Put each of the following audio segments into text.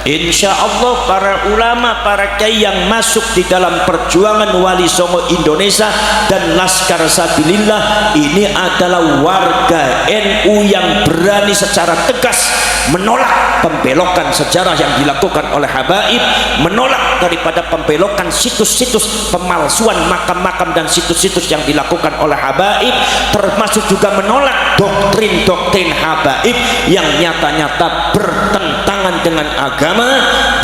Insya Allah para ulama, para kiai yang masuk di dalam perjuangan Wali Songo Indonesia dan Laskar Sabilillah ini adalah warga NU yang berani secara tegas menolak pembelokan sejarah yang dilakukan oleh habaib, menolak daripada pembelokan situs-situs pemalsuan makam-makam dan situs-situs yang dilakukan oleh habaib, termasuk juga menolak doktrin-doktrin habaib yang nyata-nyata bertentangan dengan agama,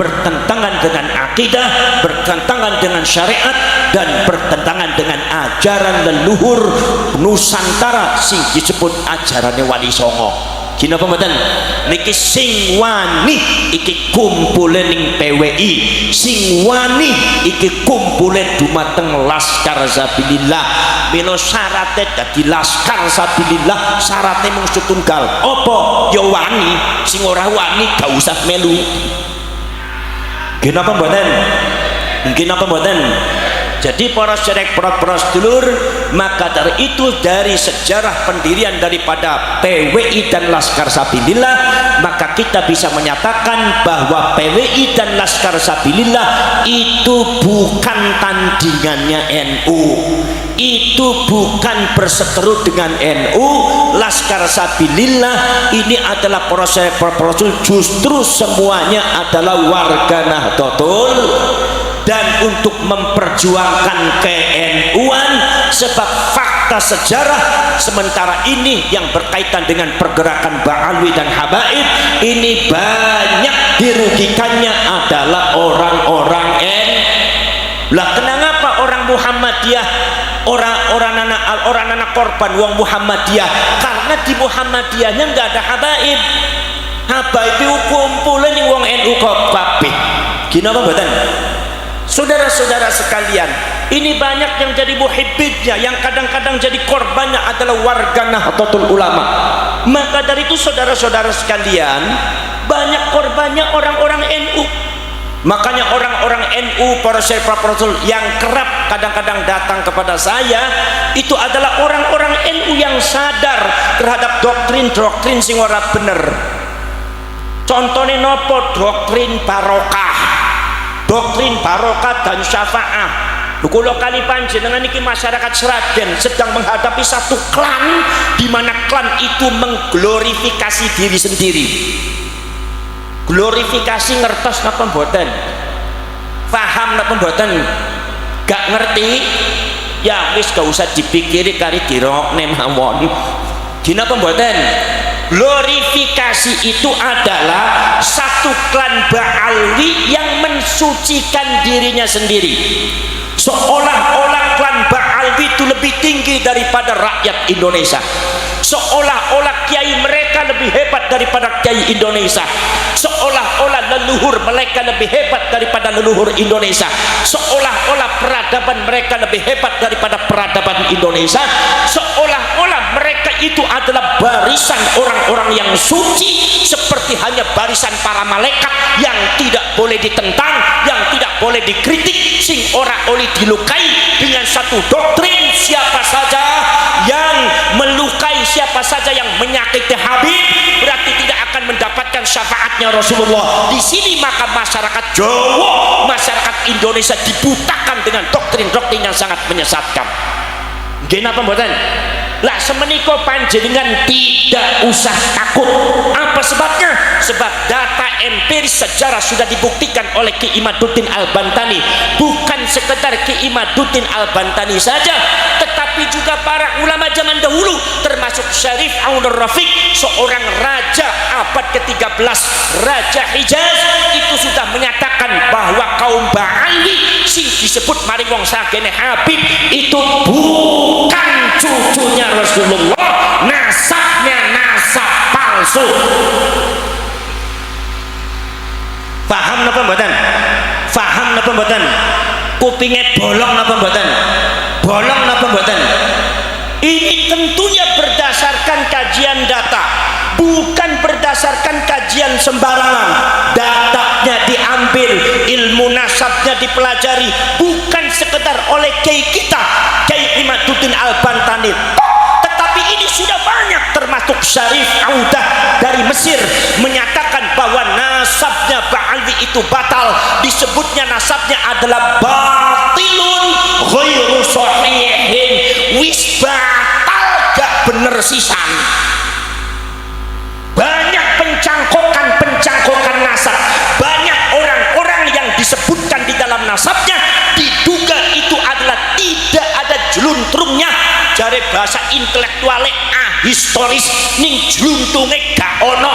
bertentangan dengan akidah, bertentangan dengan syariat, dan bertentangan dengan ajaran leluhur Nusantara sing disebut ajarannya Wali Songo. Kina pembadan niki sing wani iki kumpule ning PWI, sing wani iki kumpule dumateng Laskar Sabilillah. Milo syaratnya dadi Laskar Sabilillah syaratnya mung setunggal apa ya wani, sing ora wani gak usah melu. Kina pembadan mungkin apa mboten. Jadi para sedherek, para sedulur, maka dari itu dari sejarah pendirian daripada PWI dan Laskar Sabilillah, maka kita bisa menyatakan bahwa PWI dan Laskar Sabilillah itu bukan tandingannya NU, itu bukan berseteru dengan NU. Laskar Sabilillah ini adalah proses justru semuanya adalah warga Nahdlatul, dan untuk memperjuangkan ke-NU-an, sebab fakta sejarah sementara ini yang berkaitan dengan pergerakan Ba'alwi dan Habaib ini banyak dirugikannya adalah orang-orang lah. Kenapa orang Muhammadiyah, orang anak korban wong Muhammadiyah? Karena di Muhammadiyahnya nggak ada habaib. Habaib itu kumpulan ning wong NU kabeh. Gini apa mboten? Saudara-saudara sekalian, ini banyak yang jadi muhibbidnya, yang kadang-kadang jadi korbannya adalah warga Nahdlatul Ulama. Maka dari itu saudara-saudara sekalian, banyak korbannya orang-orang NU. Makanya orang-orang NU, para syekh, para rasul yang kerap kadang-kadang datang kepada saya, itu adalah orang-orang NU yang sadar terhadap doktrin-doktrin sing ora bener. Contohnya nopo? Doktrin barokah, doktrin barokah dan syafaah. Kula kali panjenengan iki masyarakat Seragen sedang menghadapi satu klan di mana klan itu mengglorifikasi diri sendiri. Glorifikasi ngertos napa mboten? Paham napa mboten? Gak ngerti? Ya wis gak usah dipikiri kari dirokne mawon. Gina apa mboten? Glorifikasi itu adalah satu klan Ba'alwi yang mensucikan dirinya sendiri, seolah-olah klan Ba'alwi itu lebih tinggi daripada rakyat Indonesia, seolah-olah kiai mereka lebih hebat daripada kiai Indonesia, seolah-olah leluhur mereka lebih hebat daripada leluhur Indonesia, seolah-olah peradaban mereka lebih hebat daripada peradaban Indonesia, seolah-olah mereka itu adalah barisan orang-orang yang suci, seperti hanya barisan para malaikat yang tidak boleh ditentang, yang tidak boleh dikritik, sing ora oleh dilukai dengan satu doktrin. Siapa saja yang melukai, siapa saja yang menyakiti Habib, berarti tidak akan mendapatkan syafaatnya Rasulullah. Di sini maka masyarakat Jawa, masyarakat Indonesia dibutakan dengan doktrin-doktrin yang sangat menyesatkan. Gini apa mboten? Lah semeniko panjenengan tidak usah takut. Apa sebabnya? Sebab data empiris sejarah sudah dibuktikan oleh Ki Imaduddin Al-Bantani. Bukan sekedar Ki Imaduddin Al-Bantani saja, tetapi juga para ulama zaman dahulu, termasuk Syarif Aunur Rafiq, seorang raja abad ke-13, Raja Hijaz, itu sudah menyatakan bahwa kaum Ba'alwi sing disebut mari wong sagene Habib itu bukan cucunya Rasulullah, nasabnya nasab palsu. Paham napa mboten? Paham napa mboten? Kupinge bolong napa mboten? Bolong napa mboten? Ini tentunya berdasarkan kajian data, bukan berdasarkan kajian sembarangan. Datanya diambil, ilmu nasabnya dipelajari, bukan sekedar oleh kiai kita, Kiai Imaduddin Al-Bantani, tetapi ini sudah banyak termasuk Syarif Audah dari Mesir menyatakan bahwa nasabnya Ba'alwi itu batal, disebutnya nasabnya adalah batilun ghairu sahihin, wis batal gak bener sisan. Banyak pencangkokan nasab, banyak orang-orang yang disebutkan di dalam nasabnya diduga itu adalah tidak ada jeluntrungnya, jare bahasa intelektualnya historis ning jeluntunge gak ono.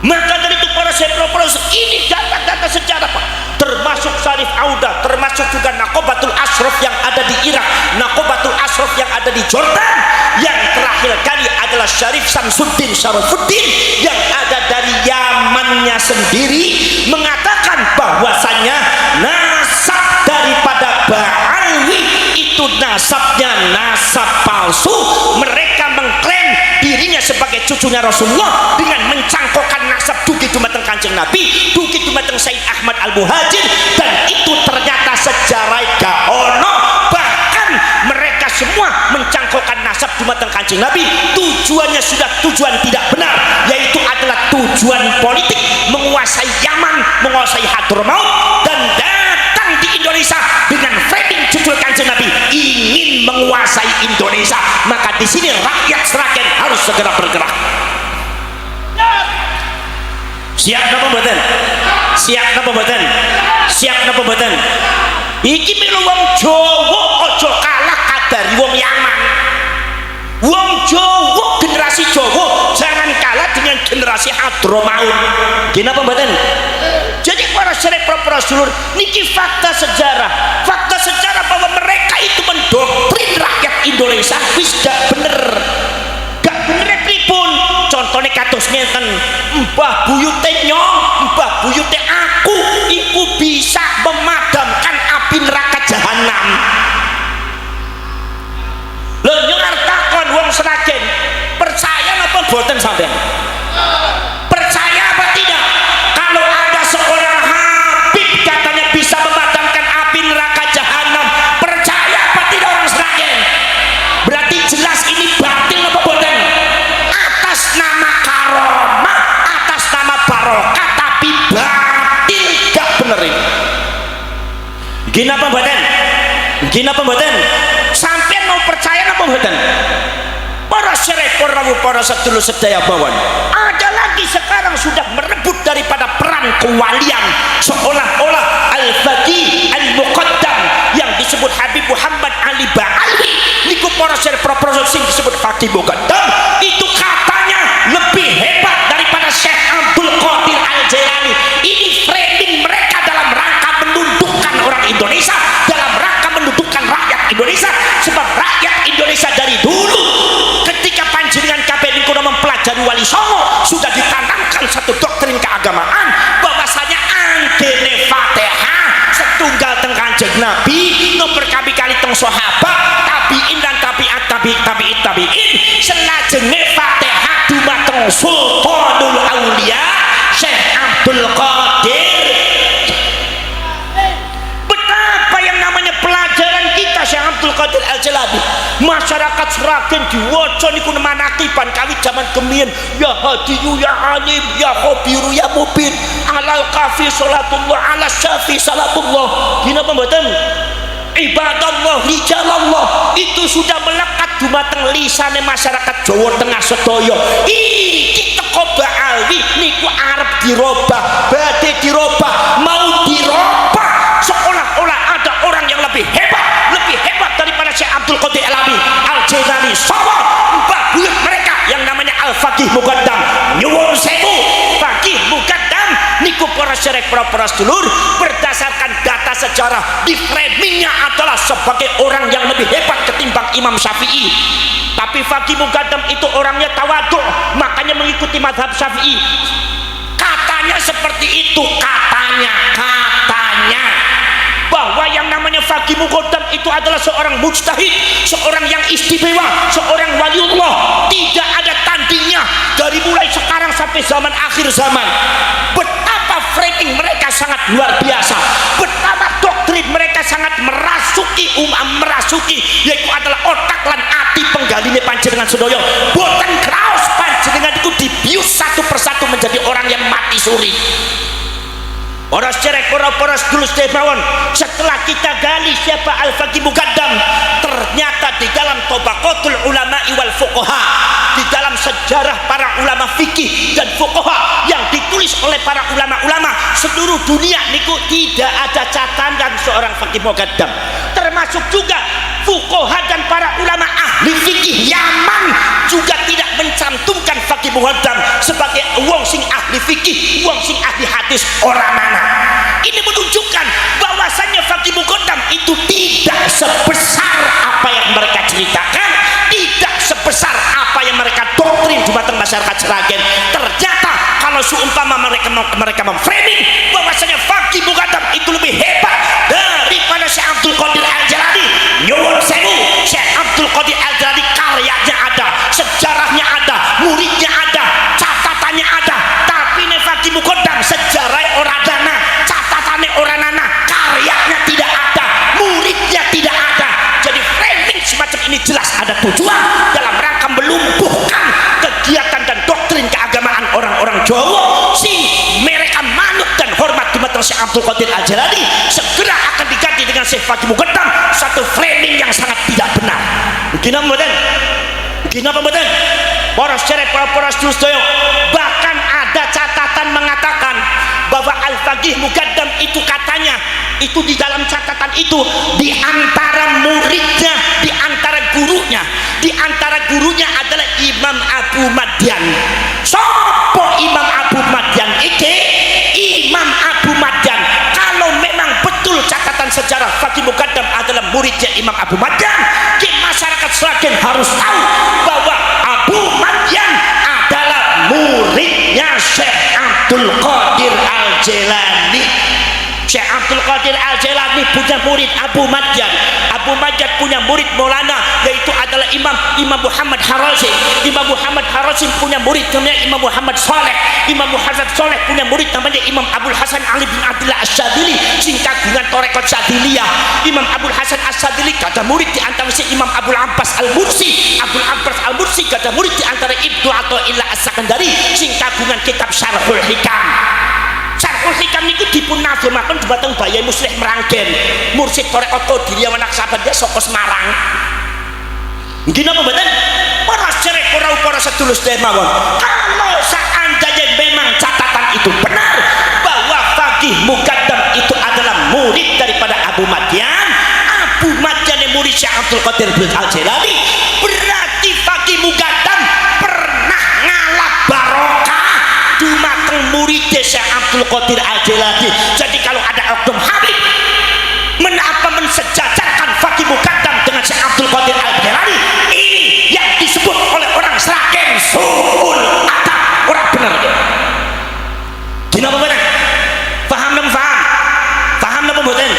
Maka dari itu para sepropros, ini data-data sejarah Pak, termasuk Syarif Audah, termasuk juga Naqobatul Ashraf yang ada di Irak, Naqobatul Ashraf yang ada di Jordan, yang terakhir kali adalah Syarif Samsuddin Syarafuddin yang ada dari Yamannya sendiri, mengatakan bahwasannya nasab daripada Ba'alwi itu nasabnya nasab palsu. Mereka mengklaim dirinya sebagai cucunya Rasulullah dengan mencangkokkan nasab dugi dumateng Kanjeng Nabi, dugi dumateng Sayyid Ahmad Al-Muhajir, dan itu ternyata sejarah gak ono. Bahkan mereka semua mencangkokkan nasab dumateng Kanjeng Nabi, tujuannya sudah tujuan tidak benar, yaitu adalah tujuan politik, menguasai Yaman, menguasai Hadramaut, dan datang di Indonesia dengan framing judul Kanjeng Nabi ingin menguasai Indonesia. Maka di sini rakyat Sragen harus segera bergerak. Siap napa mboten? Siap napa mboten? Siap napa mboten? Iki melu wong Jawa aja kalah kadari wong Yaman. Wong Jawa, generasi Jawa jangan kalah dengan generasi Hadramaut. Kenapa mboten? Jadi para serepropros dulur, niki fakta sejarah. Fakta sejarah bahwa mereka itu mendoktrin rakyat Indonesia wis gak bener. Gak bener pripun? Contohnya kados ngeten, mbah buyute nyong, mbah buyute aku iku bisa memadamkan api neraka jahanam. Lho nyong arep takon wong Sragen, percaya napa boten sampean? Percaya apa tidak? Kalau ada seorang habib katanya bisa memadamkan api neraka jahanam, percaya apa tidak orang Sragen? Berarti jelas ini batil apa boten? Atas nama karomah, atas nama barokah, tapi batil gak bener ini. Gini apa mboten? Gini apa mboten? Sampean mau percaya apa mboten? Para serepor rawuh, para sedulur sedaya bawon, ada lagi sekarang sudah merebut daripada peran kewalian, seolah-olah Al-Faqih Al-Muqaddam yang disebut Habib Muhammad Ali Ba'alwi niku para serepor sing disebut Faqih Muqaddam itu katanya lebih hebat daripada Syekh Abdul Qadir Al-Jailani. Ini framing mereka dalam rangka menundukkan orang Indonesia, dalam rangka menundukkan rakyat Indonesia. Sebab rakyat Indonesia dari dulu ketika panjenengan kabeh niku mempelajari Wali Songo sudah ditanamkan satu doktrin keagamaan bahwasanya anggene Fatihah setunggal teng Kanjeng Nabi, nomor kali teng sahabat, tabiin dan tabiin selajenge Fatihah dumateng Sultanul Aulia Syekh Abdul Qadir. Betapa yang namanya pelajaran kita Syekh Abdul Qadir Al-Jalani, masyarakat Sragen diwaca niku manakiban kawit zaman kemien, ya hadiyu ya alim ya khabiru ya mubin alal kafi salatullah ala syafi salatullah. Gina apa mboten? Ibadallah rijalallah itu sudah melekat dumateng lisane masyarakat Jawa Tengah sedaya. Iki teko Ba'alwi niku arep dirobah, badhe dirobah, mau dirobah seolah-olah ada orang yang lebih hebat daripada Syekh Abdul Qadir Al-Jailani. Sama mbah buyut mereka yang namanya Al-Faqih Muqaddam. Nyuwun sewu, Faqih Muqaddam niku para syarek para sedulur berdasarkan data sejarah di framingnya adalah sebagai orang yang lebih hebat ketimbang Imam Syafi'i. Tapi Faqih Muqaddam itu orangnya tawadhu, makanya mengikuti mazhab Syafi'i. Katanya seperti itu, katanya bahwa yang namanya Faqih Muqaddam itu adalah seorang mujtahid, seorang yang istimewa, seorang waliullah, tidak ada tandingnya dari mulai sekarang sampai zaman akhir zaman. Betapa framing mereka sangat luar biasa, betapa doktrin mereka sangat merasuki yaitu adalah otak lan ati penggaline panjenengan sedaya. Boten kraos panjenengan itu dibius satu persatu menjadi orang yang mati suri. Para cerek, para sedulur sedherek, setelah kita gali siapa Al-Faqih Muqaddam, ternyata di dalam Tabaqatul Ulama wal Fuqaha, di dalam sejarah para ulama fikih dan fuqaha yang ditulis oleh para ulama-ulama seluruh dunia niku tidak ada catatan seorang Faqih Muqaddam, termasuk juga fuqaha dan para ulama ahli fikih Yaman juga tidak mencantumkan Faqih Muqaddam sebagai wong sing ahli fikih, wong sing ahli hadis orang mana. Ini menunjukkan bahwasannya Faqih Muqaddam itu tidak sebesar apa yang mereka ceritakan, tidak sebesar apa yang mereka doktrin di mata masyarakat Sragen. Ternyata kalau seumpama mereka memframing bahwasanya Faqih Muqaddam itu lebih hebat daripada Syekh Abdul Qadir Al-Jalani, nyuwun sewu, Syekh Abdul Qadir Al-Jalani karyanya ada, sejarahnya ada, muridnya ada, catatannya ada, tapi Faqih Muqaddam sejarah ora dana, catatannya ora nana, karyanya tidak ada, muridnya tidak ada. Jadi framing semacam ini jelas ada tujuan dalam rangka melumpuhkan kegiatan dan doktrin keagamaan orang-orang Jawa sing mereka manut dan hormat di mata Syekh Abdul Qadir Al-Jalani segera akan diganti dengan Syekh Faqih Muqaddam, satu framing yang sangat tidak benar. Begini apa mboten? Para cerek, para sedulur sedaya, bahkan ada catatan mengatakan bahwa Al-Faqih Muqaddam itu katanya itu di dalam catatan itu di antara muridnya, di antara gurunya adalah Imam Abu Madyan. Sopo Imam Abu Madyan iki? Imam Abu Madyan, kalau memang betul catatan sejarah Faqih Muqaddam adalah muridnya Imam Abu Madyan, masyarakat Sragen harus tahu bahwa Abu Madyan adalah muridnya Syekh Abdul Qadir Al-Jalani. Syekh Abdul Qadir Al-Jalani punya murid Abu Madyan. Abu Madyan punya murid Maulana yaitu adalah Imam Muhammad Harazim. Imam Muhammad Harazim punya murid namanya Imam Muhammad Saleh. Imam Muhammad Saleh punya murid namanya Imam Abdul Hasan Ali bin Abdullah Asy-Syadzili sing kagungan tarekat Syadziliyah. Imam Abdul Hasan Asy-Syadzili ada murid di antara si Imam Abdul Abbas Al-Mursi. Abdul Abbas Al-Mursi ada murid di antara Ibnu Athaillah As-Sakandari sing kagungan kitab Syarhul Hikam. Syarhul Hikam niku dipun nadhemaken dhumateng Bayi Muslih Meranggen, mursid tarekat Qadiriyah Wanaksabandia saka Semarang. Nggih napa mboten? Para cerek para sedulur sedherek mawon. Kalau seandainya memang catatan itu benar bahwa Faqih Muqaddam itu adalah murid daripada Abu Madyan, Abu Madyan murid Syekh Abdul Qadir Al-Jalani, berarti Faqih Muqaddam pernah ngalap barokah dumateng murid Syekh Abdul Qadir Al-Jalani. Jadi kalau ada Oknum Habib mensejajarkan Faqih Muqaddam dengan Syekh Abdul Qadir Al-Jalani, ini yang disebut oleh orang Sragen suul adab, orang benar itu. Gimana benar? Paham napa mboten?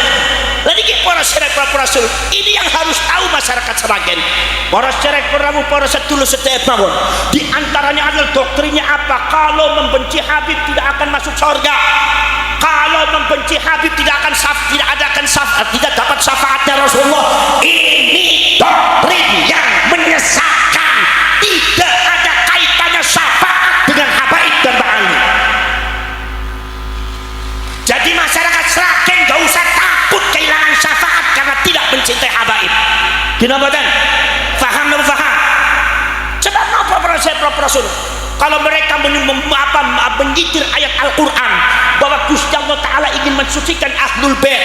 Lha niki para sedherek para sedulur, ini yang harus tahu masyarakat Sragen. Para sedherek para sedulur sedherek mawon, di antaranya adalah doktrinnya apa? Kalau membenci Habib tidak akan masuk surga. Kalau membenci Habib tidak dapat syafaatnya Rasulullah. Ini doktrin yang menyesatkan. Tidak ada kaitannya syafaat dengan habaib dan ba'ali. Jadi masyarakat Sragen gak usah takut kehilangan syafaat karena tidak mencintai habaib. Gimana badan? Faham? Sebab apa para Rasul? Kalau mereka menyitir ayat Al-Quran bahwa Gusti Allah Ta'ala ingin mensucikan Ahlul Bait,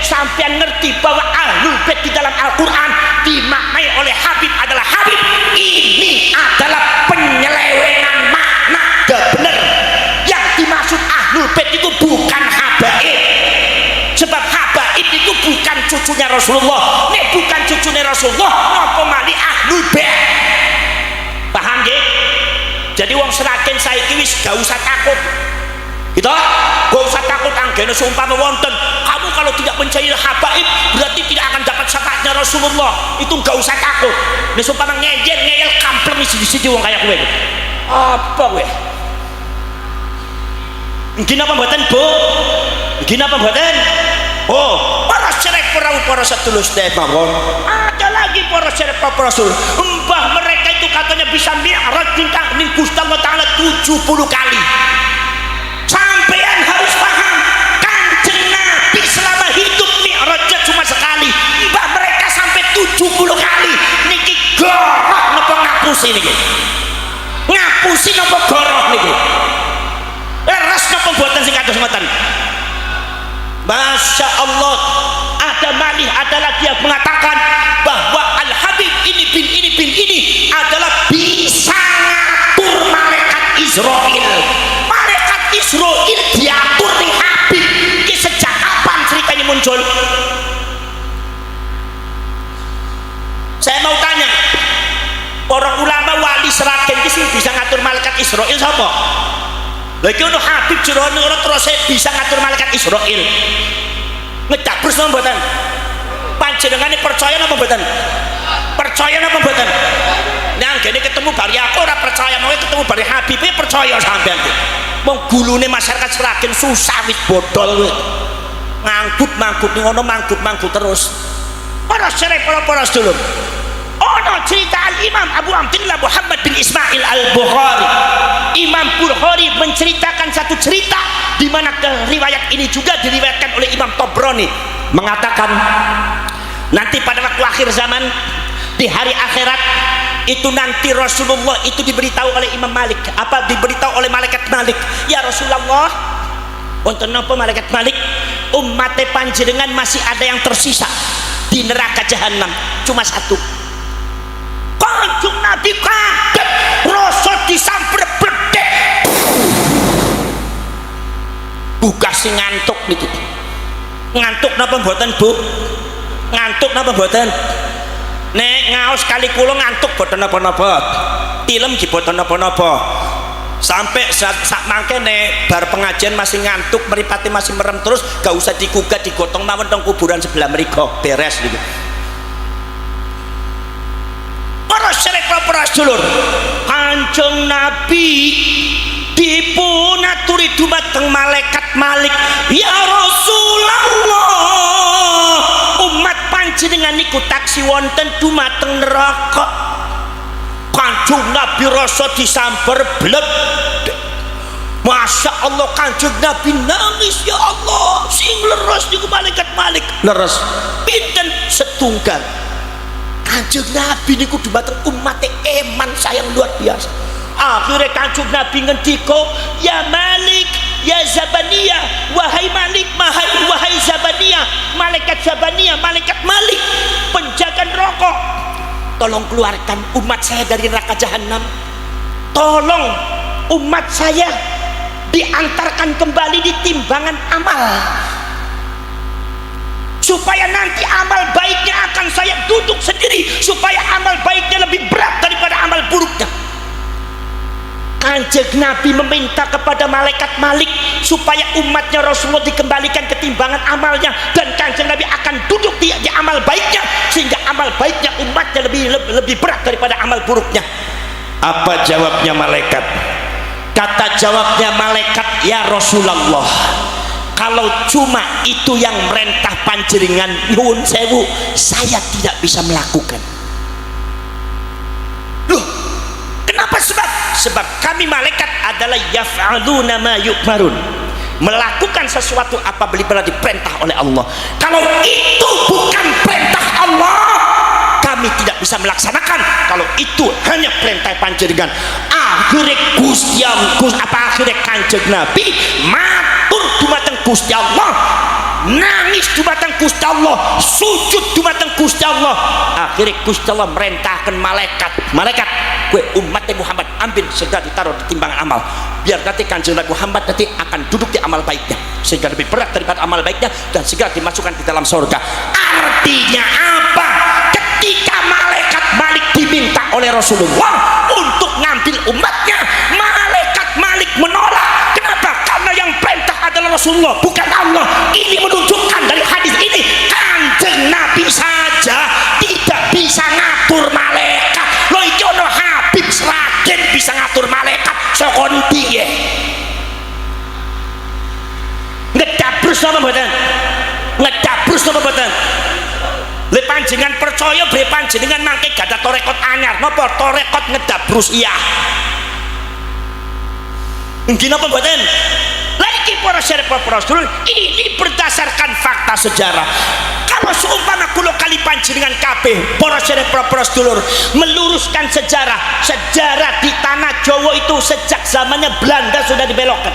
sampai ngerti bahwa Ahlul Bait di dalam Al-Quran dimaknai oleh Habib adalah Habib, ini adalah penyelewengan makna. Benar, yang dimaksud Ahlul Bait itu bukan habaib, sebab habaib itu bukan cucunya Rasulullah. Nek bukan cucunya Rasulullah, napa malih Ahlul Bait? Paham nggih? Jadi wong Sragen saiki wis gak usah takut. Gitu? Gak usah takut anggene seumpama wonten kamu kalau tidak mencari habaib berarti tidak akan dapat syafaatnya Rasulullah. Itu gak usah takut. Nek seumpama ngeyel kampleng siji-siji wong kaya kowe. Apa kowe? Nggih napa mboten, Bu? Nggih napa mboten? Oh, para serek para sedulur mawon. Ada lagi para serek para rasul. Mbah mereka itu katanya bisa mi'raj ning Gusti Allah Taala 70 kali. Sampean harus paham, Kanjeng Nabi selama hidup mi'rajnya cuma sekali. Mbah mereka sampai 70 kali. Niki goroh napa ngapusi niki? Ngapusi napa goroh niki? Leres napa mboten sing kados ngoten? Masya Allah, ada malih, ada lagi yang mengatakan bahwa Al-Habib ini adalah bisa ngatur malaikat Israel. Malaikat Israel diatur ning Habib. Ini sejak kapan ceritanya muncul? Saya mau tanya, orang ulama wali Seragen ini bisa ngatur malaikat Israel siapa? Lagi ono Habib Juroni orang terus bisa ngatur malaikat Israel. Ngedabrus napa mboten? Panjenengane percaya napa mboten? Percaya napa mboten? Nang gene ketemu bari aku ora percaya, mau ketemu bari Habib percaya sampean. Wong gulune masyarakat Seragen susah wis bodol kowe. Manggut ning ngono manggut terus. Para serek para sedulur. Ono cerita Al-Imam Abu Abdillah Muhammad bin Ismail Al-Bukhari. Imam Bukhari menceritakan satu cerita di mana riwayat ini juga diriwayatkan oleh Imam Tabrani, mengatakan nanti pada waktu akhir zaman di hari akhirat itu nanti Rasulullah itu diberitahu oleh Imam Malik, diberitahu oleh malaikat Malik, ya Rasulullah, untuk napa malaikat Malik, umat panjenengan masih ada yang tersisa di neraka jahanam, cuma satu. Kanjeng Nabi kaget, rasa disamper bledek. Buka sing ngantuk niki. Ngantuk napa mboten, Bu? Ngantuk napa mboten? Nek ngaos kali kula ngantuk boten napa-napa. Tilem ki boten napa-napa. Sampai sak mangke nek bar pengajian masih ngantuk, mripate masih merem terus, gak usah digugat digotong mawon teng kuburan sebelah mriku, beres niku. Para serek para sedulur, Kanjeng Nabi dipunaturi dumateng malaikat Malik, ya Rasulullah, umat panjenengan niku taksi wonten dumateng neraka. Kanjeng Nabi rasa disamper bledek. Masya Allah, Kanjeng Nabi nangis, ya Allah, sing leres niku malaikat Malik. Leres pinten setunggal. Kanjeng Nabi niku dumateng umat eman sayang luar biasa. Akhirnya Kanjeng Nabi ngendika, ya Malik, ya Zabaniyah, wahai Malik, wahai Zabaniyah, malaikat Zabaniyah, malaikat Malik, penjaga neraka, tolong keluarkan umat saya dari neraka jahanam. Tolong umat saya diantarkan kembali di timbangan amal, supaya nanti amal baiknya akan saya duduk sendiri, supaya amal baiknya lebih berat daripada amal buruknya. Kanjeng Nabi meminta kepada malaikat Malik supaya umatnya Rasulullah dikembalikan ke timbangan amalnya, dan Kanjeng Nabi akan duduk di amal baiknya, sehingga amal baiknya umatnya lebih berat daripada amal buruknya. Apa jawabnya malaikat? Kata jawabnya malaikat, ya Rasulullah, kalau cuma itu yang merentah panjenengan, nyuwun sewu, saya tidak bisa melakukan. Loh, kenapa? Sebab kami malaikat adalah yaf'aluna ma yu'marun, melakukan sesuatu apabila diperintah oleh Allah. Kalau itu bukan perintah Allah, kami tidak bisa melaksanakan. Kalau itu hanya perintah panjenengan. Akhirnya akhirnya Kanjeng Nabi matur dumateng Gusti Allah, nangis dumateng Gusti Allah, sujud dumateng Gusti Allah. Akhirnya Gusti Allah merintahkan malaikat, kowe umat Muhammad ambil segera ditaruh di timbangan amal, biar nanti Kanjeng Nabi Muhammad nanti akan duduk di amal baiknya, sehingga lebih berat daripada amal baiknya, dan segera dimasukkan di dalam surga. Artinya apa? Ketika malaikat Malik diminta oleh Rasulullah untuk ngambil umatnya, malaikat Malik menolak. Kenapa? Karena yang perintah adalah Rasulullah, bukan Allah. Ini menunjukkan dari hadis ini, Kanjeng Nabi saja tidak bisa ngatur malaikat. Loh, iki ono Habib Seragen bisa ngatur malaikat, sokon piye? Ngedabrus apa mboten? panjenengan percaya bre panjenengan mangke gadah torekot anyar napa torekot ngedab Rusia nggih napa mboten lagi para sedherek ini berdasarkan fakta sejarah. Kalau seumpama kula kali panjenengan kabeh para sedherek sedulur meluruskan sejarah di tanah Jawa itu sejak zamannya Belanda sudah dibelokkan.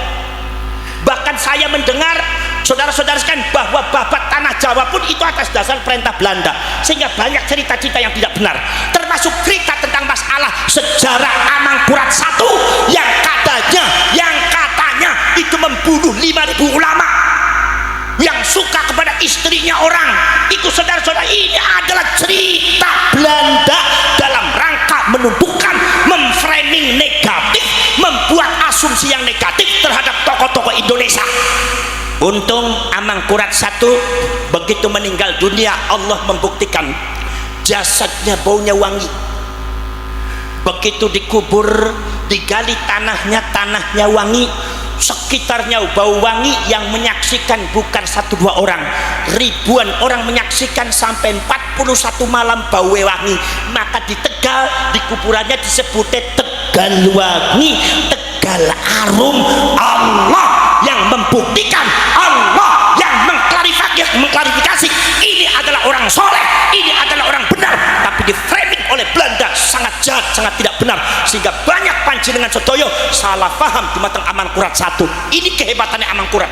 Bahkan saya mendengar saudara-saudara sekalian bahwa babat tanah Jawa pun itu atas dasar perintah Belanda, sehingga banyak cerita-cerita yang tidak benar, termasuk cerita tentang masalah sejarah Amangkurat I yang katanya itu membunuh 5.000 ulama yang suka kepada istrinya orang. Itu saudara-saudara, ini adalah cerita Belanda dalam rangka menumbuhkan, memframing negatif, membuat asumsi yang negatif terhadap tokoh-tokoh Indonesia. Untung Amangkurat I begitu meninggal dunia Allah membuktikan jasadnya baunya wangi. Begitu dikubur, digali tanahnya wangi, sekitarnya bau wangi. Yang menyaksikan bukan 1-2 orang, ribuan orang menyaksikan sampai 41 malam bau wangi. Maka di Tegal di kuburannya disebutnya Tegal Wangi, Tegal Arum. Allah yang membuktikan, Allah yang mengklarifikasi ini adalah orang soleh, ini adalah orang benar, tapi di framing oleh Belanda sangat jahat, sangat tidak benar, sehingga banyak panjenengan sedaya salah paham di matang Amangkurat I. Ini kehebatannya Amangkurat.